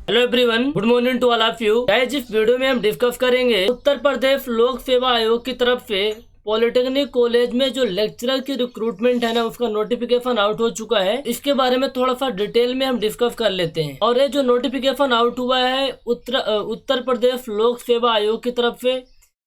Hello everyone, good morning to all of you guys. इस video में हम discuss करेंगे उत्तर प्रदेश लोक सेवा आयोग की तरफ से पॉलिटेक्निक कॉलेज में जो लेक्चरर की रिक्रूटमेंट है ना, उसका नोटिफिकेशन आउट हो चुका है। इसके बारे में थोड़ा सा डिटेल में हम डिस्कस कर लेते हैं। और ये जो नोटिफिकेशन आउट हुआ है उत्तर प्रदेश लोक सेवा आयोग की तरफ से,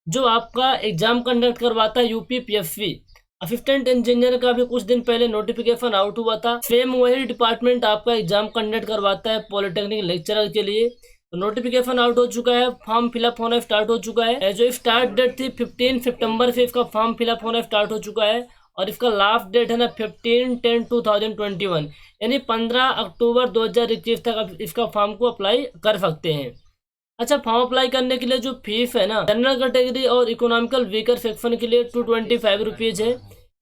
जो आपका एग्जाम कंडक्ट करवाता है यूपीपीएससी असिस्टेंट इंजीनियर का भी कुछ दिन पहले नोटिफिकेशन आउट हुआ था। सेम वही डिपार्टमेंट आपका एग्जाम कंडक्ट करवाता है पॉलिटेक्निक लेक्चरर के लिए। तो नोटिफिकेशन आउट हो चुका है, फॉर्म फिलअप होना स्टार्ट हो चुका है। जो स्टार्ट डेट थी 15 सितंबर से इसका फॉर्म फिलअप होना स्टार्ट हो चुका है। और इसका लास्ट डेट है ना 15/10/2021, यानी 15 अक्टूबर 2021 तक आप इसका फॉर्म को अप्लाई कर सकते हैं। अच्छा, फॉर्म अप्लाई करने के लिए जो फीस है ना, जनरल कैटेगरी और इकोनॉमिकल वीकर सेक्शन के लिए 225 रुपीज है,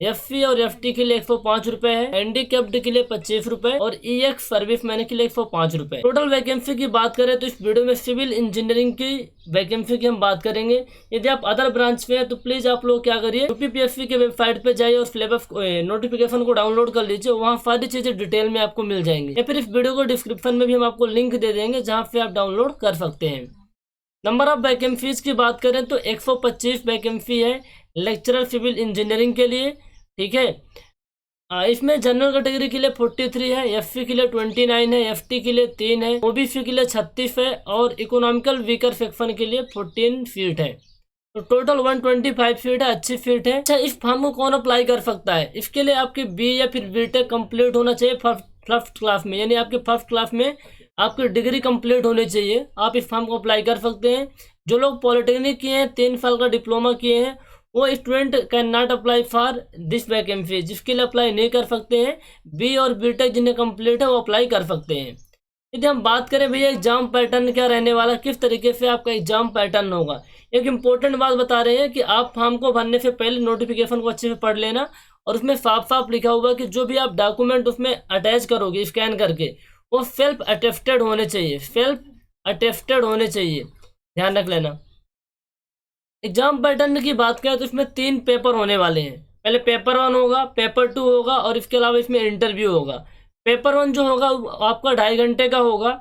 एफसी और एफटी के लिए 105 रुपए है, हैंडीकैप्ड के लिए 25 रुपए और ईएक्स सर्विस मैन के लिए 105 रुपए। टोटल वैकेंसी की बात करें तो इस वीडियो में सिविल इंजीनियरिंग की वैकेंसी की हम बात करेंगे। यदि आप अदर ब्रांच में है तो प्लीज आप लोग क्या करिए, यूपीपीएससी के वेबसाइट पे जाइए और सिलेबस नोटिफिकेशन को डाउनलोड कर लीजिए, वहाँ सारी चीजें डिटेल में आपको मिल जाएंगी। या फिर इस वीडियो को डिस्क्रिप्शन में भी हम आपको लिंक दे देंगे जहाँ पे आप डाउनलोड कर सकते हैं। नंबर ऑफ वैकेंसीज की बात करें तो 125 वैकेंसी है लेक्चरर सिविल इंजीनियरिंग के लिए, ठीक है। इसमें जनरल कैटेगरी के लिए 43 है, एफसी के लिए 29 है, एफटी के लिए 3 है, ओबीसी के लिए 36 है और इकोनॉमिकल वीकर सेक्शन के लिए 14 सीट है। तो टोटल 125 सीट है, अच्छी सीट है। अच्छा, इस फॉर्म को कौन अप्लाई कर सकता है? इसके लिए आपकी बी या फिर बीटेक कंप्लीट होना चाहिए फर्स्ट क्लास में, यानी आपके फर्स्ट क्लास में आपकी डिग्री कंप्लीट होनी चाहिए। आप इस फॉर्म को अप्लाई कर सकते हैं। जो लोग पॉलिटेक्निक किए हैं, 3 साल का डिप्लोमा किए हैं, वो student can not apply for this vacancy, जिसके लिए अप्लाई नहीं कर सकते हैं। बी और बीटेक जिन्हें कंप्लीट है वो अप्लाई कर सकते हैं। यदि हम बात करें भैया एग्जाम पैटर्न क्या रहने वाला, किस तरीके से आपका एग्जाम पैटर्न होगा, एक इम्पोर्टेंट बात बता रहे हैं कि आप फॉर्म को भरने से पहले नोटिफिकेशन को अच्छे से पढ़ लेना। और उसमें साफ साफ लिखा हुआ कि जो भी आप डॉक्यूमेंट उसमें अटैच करोगे स्कैन करके, वो सेल्फ अटेस्टेड होने चाहिए, सेल्फ अटेस्टेड होने चाहिए, ध्यान रख लेना। एग्जाम पैटर्न की बात करें तो इसमें 3 पेपर होने वाले हैं। पहले पेपर 1 होगा, पेपर 2 होगा और इसके अलावा इसमें इंटरव्यू होगा। पेपर 1 जो होगा आपका 2.5 घंटे का होगा,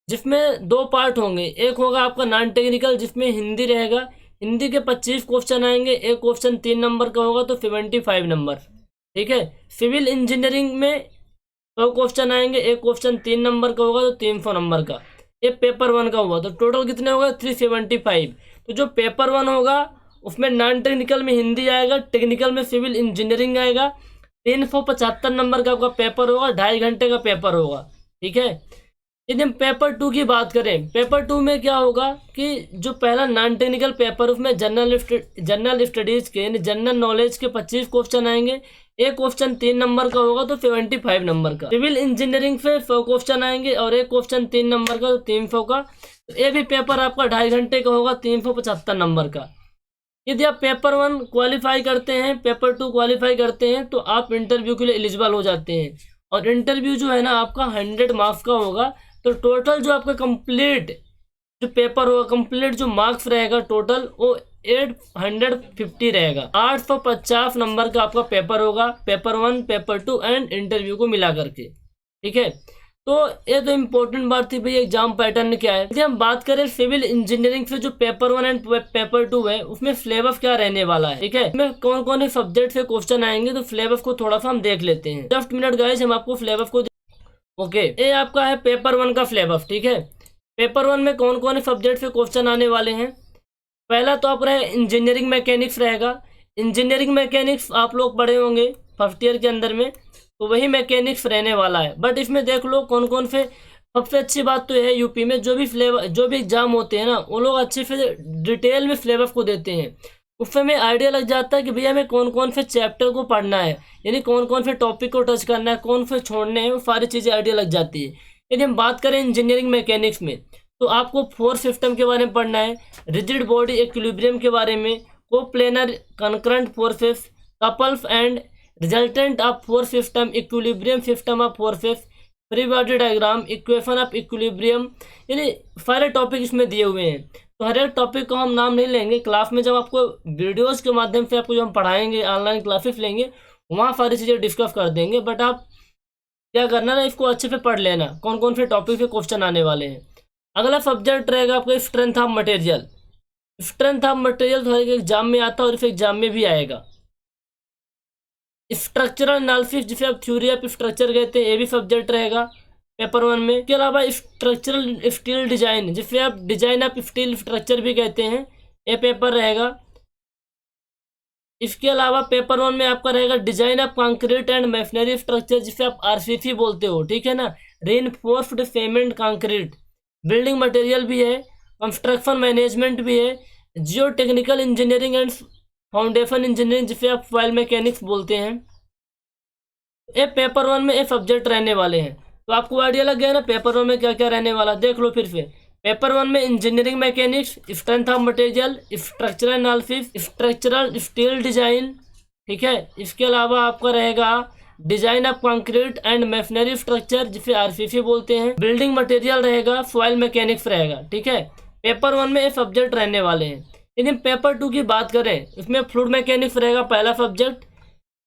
जिसमें 2 पार्ट होंगे। एक होगा आपका नॉन टेक्निकल, जिसमें हिंदी रहेगा। हिंदी के 25 क्वेश्चन आएंगे, एक क्वेश्चन 3 नंबर का होगा तो 75 नंबर, ठीक है। सिविल इंजीनियरिंग में 100 क्वेश्चन आएंगे, एक क्वेश्चन 3 नंबर का होगा तो 300 नंबर का। ये पेपर 1 का हुआ, तो टोटल कितने होगा 375। तो जो पेपर 1 होगा उसमें नॉन टेक्निकल में हिंदी आएगा, टेक्निकल में सिविल इंजीनियरिंग आएगा। 375 नंबर का आपका पेपर होगा, 2.5 घंटे का पेपर होगा, ठीक है। यदि हम पेपर 2 की बात करें, पेपर 2 में क्या होगा कि जो पहला नॉन टेक्निकल पेपर, उसमें जनरल स्टडीज के यानी जनरल नॉलेज के 25 क्वेश्चन आएंगे, एक क्वेश्चन 3 नंबर का होगा तो 75 नंबर का। सिविल इंजीनियरिंग से 100 क्वेश्चन आएंगे और एक क्वेश्चन 3 नंबर का तो 300 का। तो ये भी पेपर आपका 2.5 घंटे का होगा, 375 नंबर का। यदि आप पेपर 1 क्वालिफाई करते हैं, पेपर 2 क्वालिफाई करते हैं, तो आप इंटरव्यू के लिए एलिजिबल हो जाते हैं। और इंटरव्यू जो है ना आपका 100 मार्क्स का होगा। तो टोटल जो आपका कंप्लीट जो पेपर होगा, कंप्लीट जो मार्क्स रहेगा टोटल, वो 850 रहेगा। 850 नंबर का आपका पेपर होगा, पेपर 1, पेपर 2 एंड इंटरव्यू को मिला करके, ठीक है। तो ये तो इम्पोर्टेंट बात थी भाई एग्जाम पैटर्न क्या है। यदि हम बात करें सिविल इंजीनियरिंग से जो पेपर 1 एंड पेपर 2 है, उसमें सिलेबस क्या रहने वाला है, ठीक है। इसमें कौन कौन से सब्जेक्ट से क्वेश्चन आएंगे, तो सिलेबस को थोड़ा सा हम देख लेते हैं। जस्ट मिनट गाइस, हम आपको सिलेबस को ओके। ये आपका है पेपर 1 का सिलेबस, ठीक है। पेपर 1 में कौन कौन से सब्जेक्ट से क्वेश्चन आने वाले हैं। पहला तो आप रहे इंजीनियरिंग मैकेनिक्स रहेगा। इंजीनियरिंग मैकेनिक्स आप लोग पढ़े होंगे फर्स्ट ईयर के अंदर में, तो वही मैकेनिक्स रहने वाला है। बट इसमें देख लो कौन कौन से, सबसे अच्छी बात तो है यूपी में जो भी एग्जाम होते हैं ना, वो लोग अच्छे से डिटेल में सिलेबस को देते हैं। उससे हमें आइडिया लग जाता है कि भैया हमें कौन कौन से चैप्टर को पढ़ना है, यानी कौन कौन से टॉपिक को टच करना है, कौन से छोड़ने हैं, वो सारी चीज़ें आइडिया लग जाती है। यदि हम बात करें इंजीनियरिंग मैकेनिक्स में, तो आपको फोर्स सिस्टम के बारे में पढ़ना है, रिजिड बॉडी इक्विलिब्रियम के बारे में, coplanar concurrent forces, couples and resultant of force system, equilibrium system of forces, free body diagram, equation of equilibrium, यानी सारे टॉपिक इसमें दिए हुए हैं। तो हर एक टॉपिक को हम नाम नहीं लेंगे, क्लास में जब आपको वीडियोस के माध्यम से आपको जो हम पढ़ाएंगे, ऑनलाइन क्लासेस लेंगे, वहाँ सारी चीज़ें डिस्कस कर देंगे। बट आप क्या करना ना, इसको अच्छे से पढ़ लेना कौन कौन से टॉपिक पे क्वेश्चन आने वाले हैं। अगला सब्जेक्ट रहेगा आपका strength of material. Strength of material तो हर एक एग्जाम में आता है और इस एग्जाम में भी आएगा। स्ट्रक्चरल एनालिसिस जिसे आप थ्योरी ऑफ स्ट्रक्चर कहते हैं, ये भी सब्जेक्ट रहेगा पेपर 1 में। इसके अलावा स्ट्रक्चरल स्टील डिजाइन जिसे आप डिजाइन ऑफ स्टील स्ट्रक्चर भी कहते हैं, ये पेपर रहेगा। इसके अलावा पेपर 1 में आपका रहेगा design of concrete and machinery structure जिसे आप आरसीसी बोलते हो, ठीक है ना, reinforced cement concrete. Building material भी है, कंस्ट्रक्शन मैनेजमेंट भी है, जियो technical engineering and foundation engineering जिसे आप सॉइल मैकेनिक्स बोलते हैं। ये पेपर 1 में ये सब्जेक्ट रहने वाले हैं। तो आपको आइडिया लग गया ना पेपर 1 में क्या क्या रहने वाला। देख लो फिर से, पेपर 1 में engineering mechanics, strength of material, structural analysis, structural steel design, ठीक है। इसके अलावा आपका रहेगा design of concrete and machinery structure जिसे आरसीसी बोलते हैं। बिल्डिंग मटेरियल रहेगा, सॉइल मैकेनिक्स रहेगा, ठीक है। पेपर 1 में ये सब्जेक्ट रहने वाले हैं। लेकिन पेपर 2 की बात करें, इसमें फ्लूइड मैकेनिक्स रहेगा पहला सब्जेक्ट।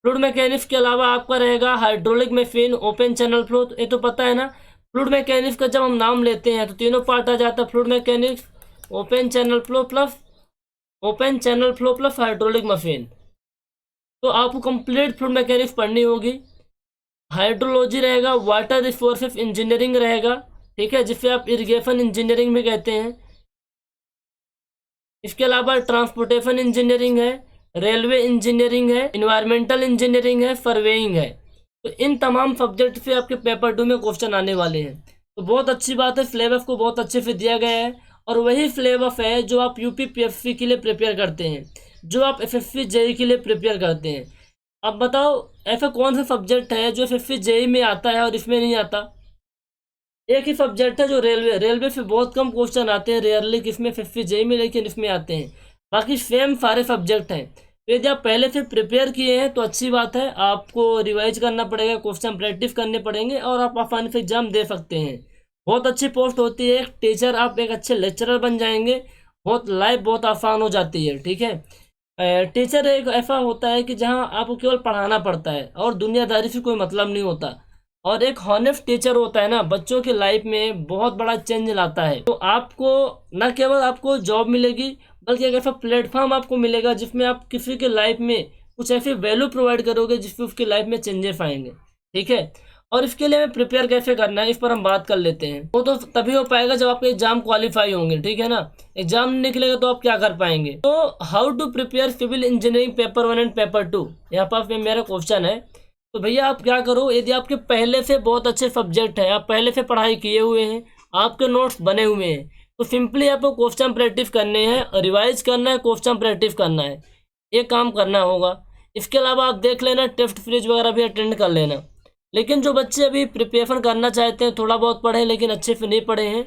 फ्लूइड मैकेनिक्स के अलावा आपका रहेगा hydraulic machine, open channel flow, ये तो पता है ना। फ्लूइड मैकेनिक्स का जब हम नाम लेते हैं तो तीनों पार्ट आ जाता है, fluid mechanics, open channel flow plus hydraulic machine. तो आपको कंप्लीट फ्लूइड मैकेनिक्स पढ़नी होगी। हाइड्रोलॉजी रहेगा, वाटर रिसोर्सेस इंजीनियरिंग रहेगा, ठीक है, जिसे आप इरिगेशन इंजीनियरिंग भी कहते हैं। इसके अलावा ट्रांसपोर्टेशन इंजीनियरिंग है, रेलवे इंजीनियरिंग है, इन्वायरमेंटल इंजीनियरिंग है, सर्वेइंग है। तो इन तमाम सब्जेक्ट से आपके पेपर 2 में क्वेश्चन आने वाले हैं। तो बहुत अच्छी बात है, सिलेबस को बहुत अच्छे से दिया गया है और वही सिलेबस है जो आप यूपीपीएससी के लिए प्रिपेयर करते हैं, जो आप एसएससी जेई के लिए प्रिपेयर करते हैं। अब बताओ ऐसा कौन सा सब्जेक्ट है जो एसएससी जेई में आता है और इसमें नहीं आता। एक ही सब्जेक्ट है जो रेलवे से बहुत कम क्वेश्चन आते हैं, रेयरली किसमें एसएससी जेई में, लेकिन इसमें आते हैं। बाकी सेम सारे सब्जेक्ट हैं। तो यदि आप पहले से प्रिपेयर किए हैं तो अच्छी बात है, आपको रिवाइज करना पड़ेगा, क्वेश्चन प्रैक्टिस करने पड़ेंगे और आप आसानी से एग्जाम दे सकते हैं। बहुत अच्छी पोस्ट होती है, एक टीचर, आप एक अच्छे लेक्चरर बन जाएंगे, बहुत लाइफ बहुत आसान हो जाती है, ठीक है। टीचर एक ऐसा होता है कि जहाँ आपको केवल पढ़ाना पड़ता है और दुनियादारी से कोई मतलब नहीं होता। और एक हॉनेस्ट टीचर होता है ना, बच्चों की लाइफ में बहुत बड़ा चेंज लाता है। तो आपको न केवल आपको जॉब मिलेगी बल्कि एक ऐसा प्लेटफॉर्म आपको मिलेगा जिसमें आप किसी के लाइफ में कुछ ऐसी वैल्यू प्रोवाइड करोगे जिससे उसकी लाइफ में चेंजेस आएंगे, ठीक है। और इसके लिए हमें प्रिपेयर कैसे करना है इस पर हम बात कर लेते हैं। वो तो तभी हो पाएगा जब आपके एग्जाम क्वालिफाई होंगे, ठीक है ना। एग्जाम नहीं निकलेगा तो आप क्या कर पाएंगे। तो how to prepare civil engineering paper 1 and paper 2, यहाँ पर मेरा क्वेश्चन है। तो भैया आप क्या करो, यदि आपके पहले से बहुत अच्छे सब्जेक्ट हैं, आप पहले से पढ़ाई किए हुए हैं, आपके नोट्स बने हुए हैं, तो सिंपली आपको क्वेश्चन प्रैक्टिस करने हैं, रिवाइज करना है, क्वेश्चन प्रैक्टिस करना है, ये काम करना होगा। इसके अलावा आप देख लेना टेस्ट सीरीज वगैरह भी अटेंड कर लेना। लेकिन जो बच्चे अभी प्रिपरेशन करना चाहते हैं, थोड़ा बहुत पढ़े लेकिन अच्छे से नहीं पढ़े हैं,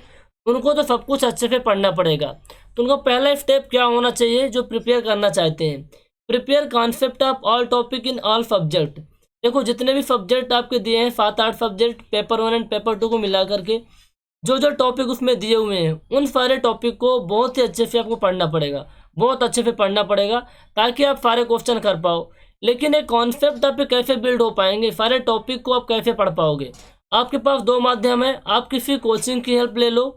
उनको तो सब कुछ अच्छे से पढ़ना पड़ेगा। तो उनका पहला स्टेप क्या होना चाहिए, जो प्रिपेयर करना चाहते हैं, prepare concept of all topic in all subject. देखो जितने भी सब्जेक्ट आपके दिए हैं, 7-8 सब्जेक्ट पेपर 1 एंड पेपर 2 को मिला करके जो जो टॉपिक उसमें दिए हुए हैं, उन सारे टॉपिक को बहुत ही अच्छे से आपको पढ़ना पड़ेगा, बहुत अच्छे से पढ़ना पड़ेगा ताकि आप सारे क्वेश्चन कर पाओ। लेकिन एक कॉन्सेप्ट आप पे कैसे बिल्ड हो पाएंगे, सारे टॉपिक को आप कैसे पढ़ पाओगे। आपके पास 2 माध्यम है, आप किसी कोचिंग की हेल्प ले लो,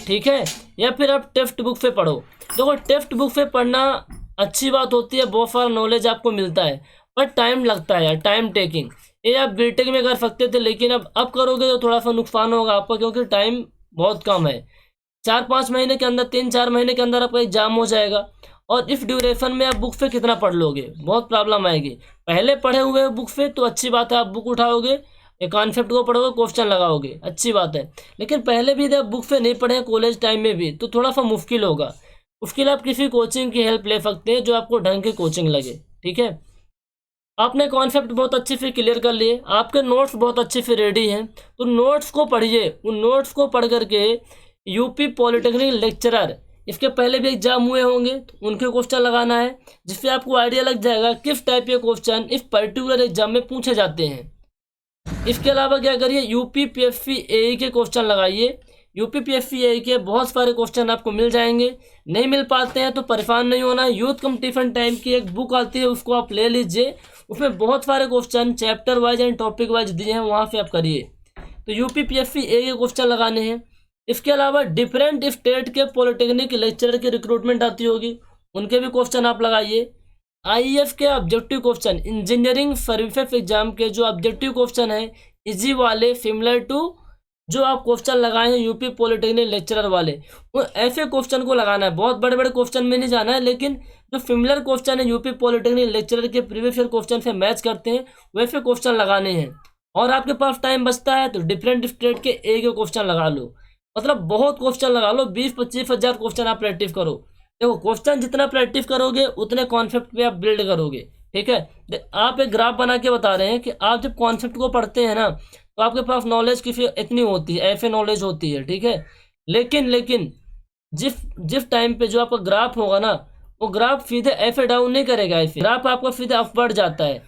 ठीक है, या फिर आप टेक्स्ट बुक से पढ़ो। देखो टेक्स्ट बुक से पढ़ना अच्छी बात होती है, बहुत सारा नॉलेज आपको मिलता है, पर टाइम लगता है यार, टाइम टेकिंग। ये आप बीटेक में कर सकते थे, लेकिन अब करोगे तो थोड़ा सा नुकसान होगा आपका, क्योंकि टाइम बहुत कम है। 4-5 महीने के अंदर, 3-4 महीने के अंदर आपका एग्जाम हो जाएगा। और इस ड्यूरेशन में आप बुक से कितना पढ़ लोगे, बहुत प्रॉब्लम आएगी। पहले पढ़े हुए बुक से तो अच्छी बात है, आप बुक उठाओगे, एक कॉन्सेप्ट को पढ़ोगे, क्वेश्चन लगाओगे, अच्छी बात है। लेकिन पहले भी जब बुक से नहीं पढ़े कॉलेज टाइम में भी, तो थोड़ा सा मुश्किल होगा। उसके लिए आप किसी कोचिंग की हेल्प ले सकते हैं, जो आपको ढंग की कोचिंग लगे, ठीक है। आपने कॉन्सेप्ट बहुत अच्छे से क्लियर कर लिए, आपके नोट्स बहुत अच्छे से रेडी हैं, तो नोट्स को पढ़िए। उन नोट्स को पढ़ करके यूपी पॉलिटेक्निक लेक्चरर, इसके पहले भी एग्जाम हुए होंगे, तो उनके क्वेश्चन लगाना है, जिससे आपको आइडिया लग जाएगा किस टाइप के क्वेश्चन इस पर्टिकुलर एग्जाम में पूछे जाते हैं। इसके अलावा क्या करिए, यूपीपीएससी एई के क्वेश्चन लगाइए। यूपीपीएससी एई के बहुत सारे क्वेश्चन आपको मिल जाएंगे। नहीं मिल पाते हैं तो परेशान नहीं होना, यूथ कंपटीशन टाइम की एक बुक आती है, उसको आप ले लीजिए, उसमें बहुत सारे question chapter wise and topic wise दिए हैं, वहाँ से आप करिए। तो यूपीपीएससी एई के क्वेश्चन लगाने हैं। इसके अलावा डिफरेंट स्टेट के पॉलिटेक्निक लेक्चरर की रिक्रूटमेंट आती होगी, उनके भी क्वेश्चन आप लगाइए। आईएएफ के objective question, engineering services exam के जो ऑब्जेक्टिव क्वेश्चन है इजी वाले, सिमिलर टू जो आप क्वेश्चन लगाए हैं यूपी पॉलिटेक्निक लेक्चरर वाले, वो ऐसे क्वेश्चन को लगाना है। बहुत बड़े बड़े क्वेश्चन में नहीं जाना है, लेकिन जो सिमिलर क्वेश्चन है यूपी पॉलिटेक्निक लेक्चरर के प्रीवियस ईयर क्वेश्चन से मैच करते हैं, वैसे क्वेश्चन लगाने हैं। और आपके पास टाइम बचता है तो डिफरेंट स्टेट के एक क्वेश्चन लगा लो, मतलब बहुत क्वेश्चन लगा लो, 20-25 हज़ार क्वेश्चन आप प्रैक्टिस करो। देखो क्वेश्चन जितना प्रैक्टिस करोगे उतने कॉन्सेप्ट पे आप बिल्ड करोगे, ठीक है। आप एक ग्राफ बना के बता रहे हैं कि आप जब कॉन्सेप्ट को पढ़ते हैं ना, तो आपके पास नॉलेज की इतनी होती है, ऐसे नॉलेज होती है, ठीक है। लेकिन जिस जिस टाइम पे जो आपका ग्राफ होगा ना, वो ग्राफ सीधे ऐसे डाउन नहीं करेगा, ऐसे ग्राफ आपका सीधे अपवर्ड जाता है।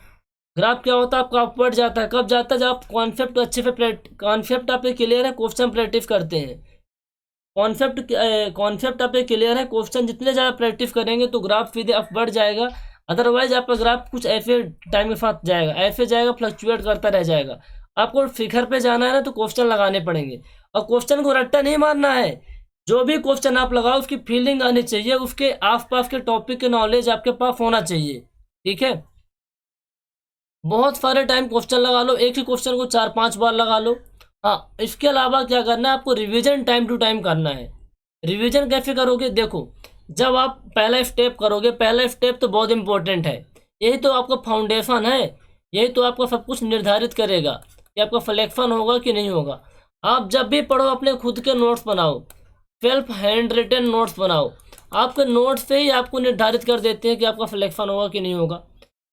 ग्राफ क्या होता है आपका, अपवर्ड जाता है। कब जाता है, जब आप कॉन्सेप्ट अच्छे से कॉन्सेप्ट आप क्लियर है, क्वेश्चन प्रैक्टिस करते हैं। कॉन्सेप्ट आप क्लियर है, क्वेश्चन जितने ज़्यादा प्रैक्टिस करेंगे तो ग्राफ सीधे अपवर्ड जाएगा। अदरवाइज आपका ग्राफ कुछ ऐसे टाइम के साथ जाएगा, ऐसे जाएगा, फ्लक्चुएट करता रह जाएगा। आपको फिगर पे जाना है ना, तो क्वेश्चन लगाने पड़ेंगे, और क्वेश्चन को रट्टा नहीं मारना है। जो भी क्वेश्चन आप लगाओ उसकी फीलिंग आनी चाहिए, उसके आसपास के टॉपिक के नॉलेज आपके पास होना चाहिए, ठीक है। बहुत सारे टाइम क्वेश्चन लगा लो, एक ही क्वेश्चन को 4-5 बार लगा लो। हाँ, इसके अलावा क्या करना है आपको, रिवीजन टाइम टू टाइम करना है। रिवीजन कैसे करोगे, देखो जब आप पहला स्टेप करोगे, पहला स्टेप तो बहुत इंपॉर्टेंट है, यही तो आपका फाउंडेशन है, यही तो आपका सब कुछ निर्धारित करेगा कि आपका सिलेक्शन होगा कि नहीं होगा। आप जब भी पढ़ो अपने खुद के नोट्स बनाओ, सेल्फ हैंड रिटन नोट्स बनाओ। आपके नोट्स से ही आपको निर्धारित कर देते हैं कि आपका सिलेक्शन होगा कि नहीं होगा।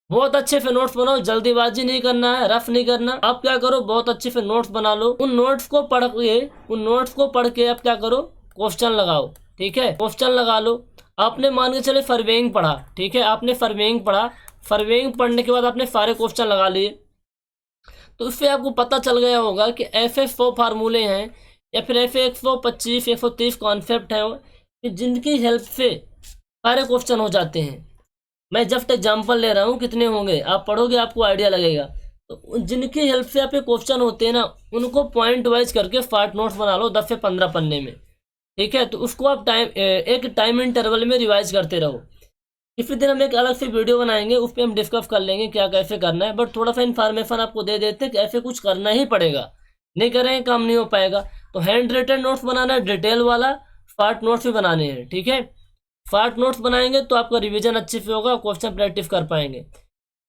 बहुत अच्छे से नोट्स बनाओ, जल्दीबाजी नहीं करना है, रफ नहीं करना। आप क्या करो, बहुत अच्छे से नोट्स बना लो, उन नोट्स को पढ़ के आप क्या करो, क्वेश्चन लगाओ, ठीक है। क्वेश्चन लगा लो। आपने मान के चले सर्वेइंग पढ़ा, ठीक है, आपने सर्वेइंग पढ़ा, सर्वेइंग पढ़ने के बाद आपने सारे क्वेश्चन लगा लिए, तो उससे आपको पता चल गया होगा कि ऐसे 100 फार्मूले हैं या फिर ऐसे 125 130 कॉन्सेप्ट हैं कि जिनकी हेल्प से सारे क्वेश्चन हो जाते हैं। मैं जस्ट एग्जाम्पल ले रहा हूँ, कितने होंगे आप पढ़ोगे आपको आइडिया लगेगा। तो जिनकी हेल्प से आपके क्वेश्चन होते हैं ना, उनको पॉइंट वाइज करके पार्ट नोट्स बना लो 10 से 15 पन्ने में, ठीक है। तो उसको आप एक टाइम इंटरवल में रिवाइज करते रहो। इसी दिन हम एक अलग से वीडियो बनाएंगे, उस पर हम डिस्कस कर लेंगे क्या कैसे करना है, बट थोड़ा सा इन्फॉर्मेशन आपको दे देते हैं कि ऐसे कुछ करना ही पड़ेगा, नहीं करेंगे काम नहीं हो पाएगा। तो हैंड रिटन नोट्स बनाना है, डिटेल वाला, पार्ट नोट्स भी बनाने हैं, ठीक है। पार्ट नोट्स बनाएंगे तो आपका रिवीजन अच्छे से होगा, क्वेश्चन प्रैक्टिस कर पाएंगे।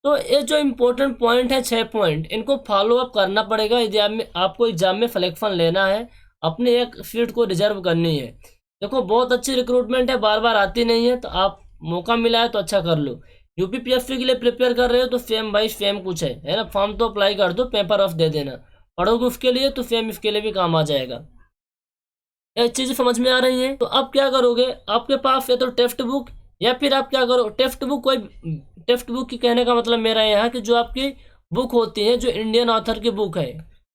तो ये जो इम्पोर्टेंट पॉइंट है, 6 पॉइंट, इनको फॉलो अप करना पड़ेगा एग्जाम में। आपको एग्जाम में सिलेक्शन लेना है, अपनी एक सीट को रिजर्व करनी है। देखो बहुत अच्छी रिक्रूटमेंट है, बार बार आती नहीं है, तो आप मौका मिला है तो अच्छा कर लो। यूपीपीएससी के लिए प्रिपेयर कर रहे हो तो सेम भाई सेम कुछ है ना, फॉर्म तो अप्लाई कर दो, पेपर ऑफ दे देना, पढ़ोगे उसके लिए तो सेम इसके लिए भी काम आ जाएगा। एक चीज़ समझ में आ रही है। तो अब क्या करोगे, आपके पास या तो टेक्स्ट बुक, या फिर आप क्या करो, टेक्स्ट बुक की कहने का मतलब मेरा यहाँ कि जो आपकी बुक होती है, जो इंडियन ऑथर की बुक है,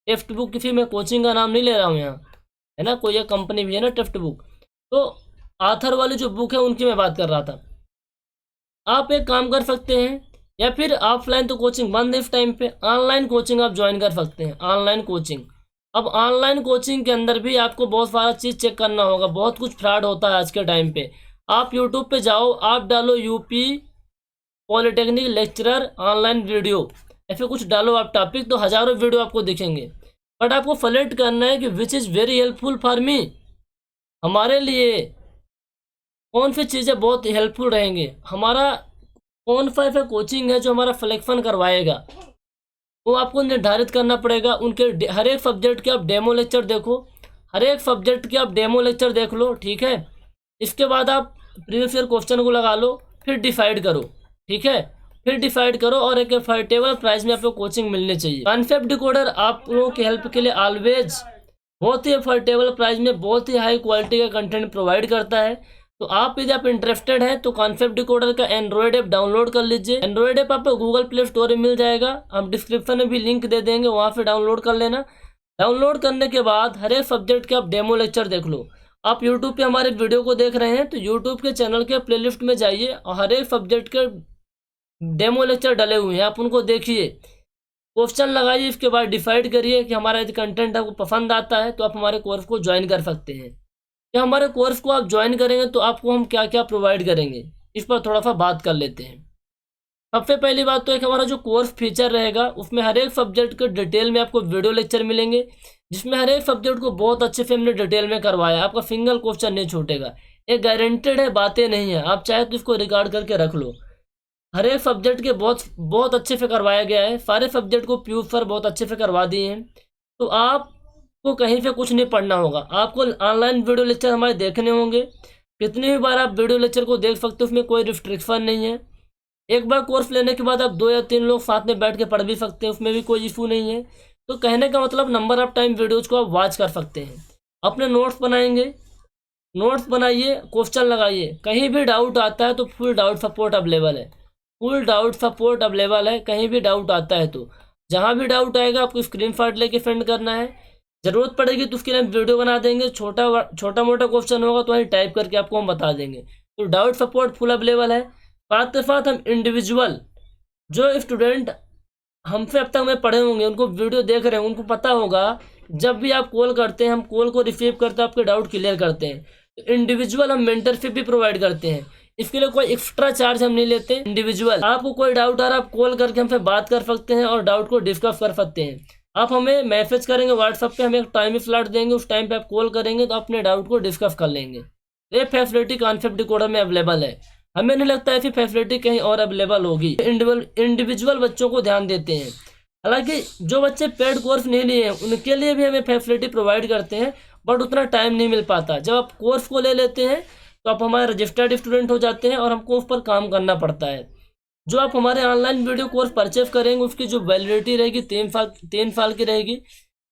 टेक्स्ट बुक किसी मैं कोचिंग का नाम नहीं ले रहा हूँ यहाँ, है ना, कोई एक कंपनी भी है ना टेक्स्ट बुक, तो ऑथर वाली जो बुक है उनकी मैं बात कर रहा था। आप एक काम कर सकते हैं, या फिर ऑफलाइन तो कोचिंग बंद है इस टाइम पे, ऑनलाइन कोचिंग आप ज्वाइन कर सकते हैं, ऑनलाइन कोचिंग। अब ऑनलाइन कोचिंग के अंदर भी आपको बहुत सारा चीज़ चेक करना होगा, बहुत कुछ फ्रॉड होता है आज के टाइम पे। आप यूट्यूब पे जाओ, आप डालो UP polytechnic lecturer online video, ऐसे कुछ डालो आप टॉपिक, तो हज़ारों वीडियो आपको दिखेंगे। बट आपको सेलेक्ट करना है कि which is very helpful for me, हमारे लिए कौन सी चीज़ें बहुत हेल्पफुल रहेंगे, हमारा कौन सा ऐसा कोचिंग है जो हमारा सिलेक्शन करवाएगा, वो आपको निर्धारित करना पड़ेगा। उनके हर एक सब्जेक्ट के आप डेमो लेक्चर देखो, हर एक सब्जेक्ट के आप डेमो लेक्चर देख लो, ठीक है। इसके बाद आप प्रीवियस ईयर क्वेश्चन को लगा लो, फिर डिसाइड करो, ठीक है, फिर डिसाइड करो, और एक अफोर्डेबल प्राइस में आपको कोचिंग मिलनी चाहिए। कॉन्सेप्ट डिकोडर आप लोगों की हेल्प के लिए ऑलवेज बहुत ही अफोर्डेबल प्राइस में बहुत ही हाई क्वालिटी का कंटेंट प्रोवाइड करता है। तो आप यदि आप इंटरेस्टेड हैं तो कॉन्सेप्ट डिकोडर का एंड्रॉयड ऐप डाउनलोड कर लीजिए। एंड्रॉयड ऐप आपको गूगल प्ले स्टोर में मिल जाएगा, हम डिस्क्रिप्शन में भी लिंक दे देंगे, वहाँ से डाउनलोड कर लेना। डाउनलोड करने के बाद हर एक सब्जेक्ट के आप डेमो लेक्चर देख लो। आप यूट्यूब पे हमारे वीडियो को देख रहे हैं तो यूट्यूब के चैनल के प्लेलिस्ट में जाइए और हर एक सब्जेक्ट के डेमो लेक्चर डले हुए हैं, आप उनको देखिए। क्वेश्चन लगाइए, इसके बाद डिसाइड करिए कि हमारा यदि कंटेंट आपको पसंद आता है तो आप हमारे कोर्स को ज्वाइन कर सकते हैं। कि हमारे कोर्स को आप ज्वाइन करेंगे तो आपको हम क्या क्या प्रोवाइड करेंगे, इस पर थोड़ा सा बात कर लेते हैं। सबसे पहली बात तो है कि हमारा जो कोर्स फीचर रहेगा उसमें हर एक सब्जेक्ट के डिटेल में आपको वीडियो लेक्चर मिलेंगे, जिसमें हर एक सब्जेक्ट को बहुत अच्छे से हमने डिटेल में करवाया है। आपका सिंगल क्वेश्चन नहीं छूटेगा, ये गारंटेड है, बातें नहीं है। आप चाहे तो इसको रिकॉर्ड करके रख लो। हर एक सब्जेक्ट के बहुत बहुत अच्छे से करवाया गया है। सारे सब्जेक्ट को प्यूफ सर बहुत अच्छे से करवा दिए हैं, तो आपको कहीं से कुछ नहीं पढ़ना होगा। आपको ऑनलाइन वीडियो लेक्चर हमारे देखने होंगे, कितनी भी बार आप वीडियो लेक्चर को देख सकते हो, उसमें कोई रिस्ट्रिक्शन नहीं है। एक बार कोर्स लेने के बाद आप 2 या 3 लोग साथ में बैठ के पढ़ भी सकते हैं, उसमें भी कोई इशू नहीं है। तो कहने का मतलब नंबर ऑफ टाइम वीडियोज़ को आप वॉच कर सकते हैं। अपने नोट्स बनाएंगे, नोट्स बनाइए, क्वेश्चन लगाइए। कहीं भी डाउट आता है तो फुल डाउट सपोर्ट अवेलेबल है, फुल डाउट सपोर्ट अवेलेबल है। कहीं भी डाउट आता है तो जहाँ भी डाउट आएगा आपको स्क्रीनशॉट लेके सेंड करना है। ज़रूरत पड़ेगी तो उसके लिए हम वीडियो बना देंगे। छोटा मोटा क्वेश्चन होगा तो वहीं टाइप करके आपको हम बता देंगे। तो डाउट सपोर्ट फुल अवेलेबल है। साथ के साथ हम इंडिविजुअल जो स्टूडेंट हमसे अब तक में पढ़े होंगे, उनको वीडियो देख रहे हैं, उनको पता होगा जब भी आप कॉल करते हैं, हम कॉल को रिसीव करते हैं, आपके डाउट क्लियर करते हैं। तो इंडिविजुअल हम मेंटरशिप भी प्रोवाइड करते हैं। इसके लिए कोई एक्स्ट्रा चार्ज हम नहीं लेते। इंडिविजुअल आपको कोई डाउट आ रहा है, आप कॉल करके हमसे बात कर सकते हैं और डाउट को डिस्कस कर सकते हैं। आप हमें मैसेज करेंगे व्हाट्सएप पे, हमें एक टाइम स्लॉट देंगे, उस टाइम पे आप कॉल करेंगे तो अपने डाउट को डिस्कस कर लेंगे। ये फैसिलिटी कॉन्सेप्ट डिकोडर में अवेलेबल है। हमें नहीं लगता ऐसी फैसिलिटी कहीं और अवेलेबल होगी। इंडिविजुअल बच्चों को ध्यान देते हैं। हालांकि जो बच्चे पेड कोर्स नहीं लिए हैं उनके लिए भी हमें फैसिलिटी प्रोवाइड करते हैं, बट उतना टाइम नहीं मिल पाता। जब आप कोर्स को ले लेते हैं तो आप हमारे रजिस्टर्ड स्टूडेंट हो जाते हैं और हमको उस पर काम करना पड़ता है। जो आप हमारे ऑनलाइन वीडियो कोर्स परचेज करेंगे उसकी जो वैलिडिटी रहेगी 3 साल की रहेगी।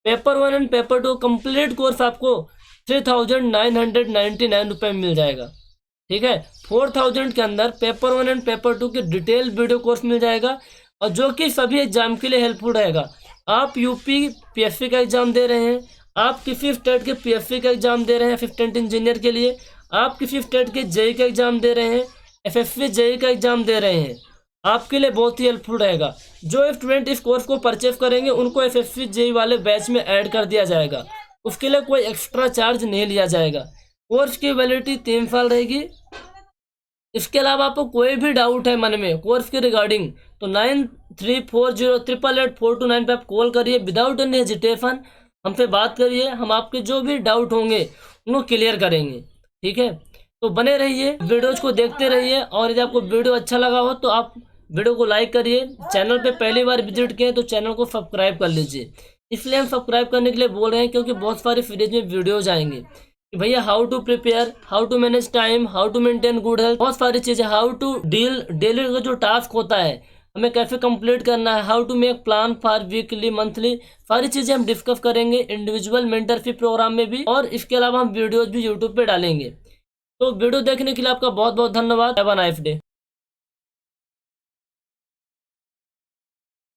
Paper 1 and paper 2 complete course आपको 3,999 रुपये में मिल जाएगा। ठीक है, 4,000 के अंदर पेपर 1 एंड पेपर 2 की डिटेल वीडियो कोर्स मिल जाएगा, और जो कि सभी एग्जाम के लिए हेल्पफुल रहेगा। आप यूपी पीएससी का एग्जाम दे रहे हैं, आप किसी स्टेट के पीएससी का एग्जाम दे रहे हैं असिस्टेंट इंजीनियर के लिए, आप किसी स्टेट के जेई का एग्जाम दे रहे हैं, एसएससी जेई का एग्जाम दे रहे हैं, आपके लिए बहुत ही हेल्पफुल रहेगा। जो स्टूडेंट इस कोर्स को परचेज करेंगे उनको एसएससी जेई वाले बैच में ऐड कर दिया जाएगा, उसके लिए कोई एक्स्ट्रा चार्ज नहीं लिया जाएगा। कोर्स की वैलिडिटी 3 साल रहेगी। इसके अलावा आपको कोई भी डाउट है मन में कोर्स के रिगार्डिंग तो 9340888429 पे आप कॉल करिए विदाउट एनी हेजिटेशन, हमसे बात करिए। हम आपके जो भी डाउट होंगे उनको क्लियर करेंगे। ठीक है, तो बने रहिए, वीडियोज को देखते रहिए, और यदि आपको वीडियो अच्छा लगा हो तो आप वीडियो को लाइक करिए। चैनल पे पहली बार विजिट किए तो चैनल को सब्सक्राइब कर लीजिए। इसलिए हम सब्सक्राइब करने के लिए बोल रहे हैं क्योंकि बहुत सारे सीरीज में वीडियोज आएंगे कि भैया how to prepare, how to manage time, how to maintain good health, बहुत सारी चीज़ें, हाउ टू डील डेली का जो टास्क होता है हमें कैसे कंप्लीट करना है, how to make plan for weekly monthly, सारी चीज़ें हम डिस्कस करेंगे इंडिविजुअल मेंटरशिप प्रोग्राम में भी। और इसके अलावा हम वीडियोज भी यूट्यूब पे डालेंगे। तो वीडियो देखने के लिए आपका बहुत बहुत धन्यवाद। Have a nice day.